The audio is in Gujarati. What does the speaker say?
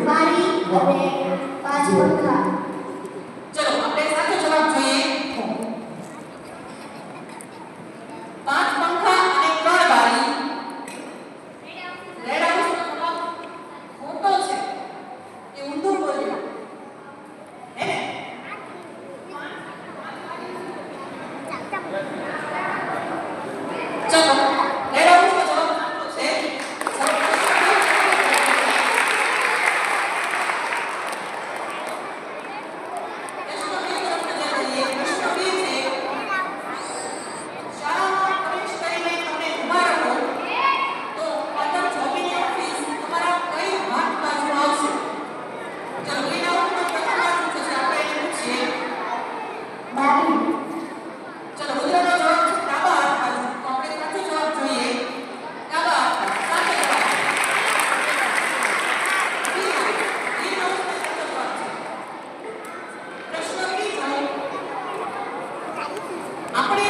બારી અને 5 પંખા. ચલો આપણે સાચો જવાબ જોઈએ. 5 પંખા અને 3 બારી. રેડ હાઉસનો જવાબ ખોટો છે. એ ઊંધું બોલ્યો. હે ને? ચલો રેડ હાઉસનો જવાબ સાચો છે. બારી. ચલો રુદ્રનો જવાબ છે ડાબા હાથ બાજુ. તો આપણે સાચો જવાબ જોઈએ. ડાબા હાથ બાજુ. સાચો જવાબ. ગ્રીન હાઉસનો સાચો જવાબ છે. પ્રશ્ન બીજો. આપણે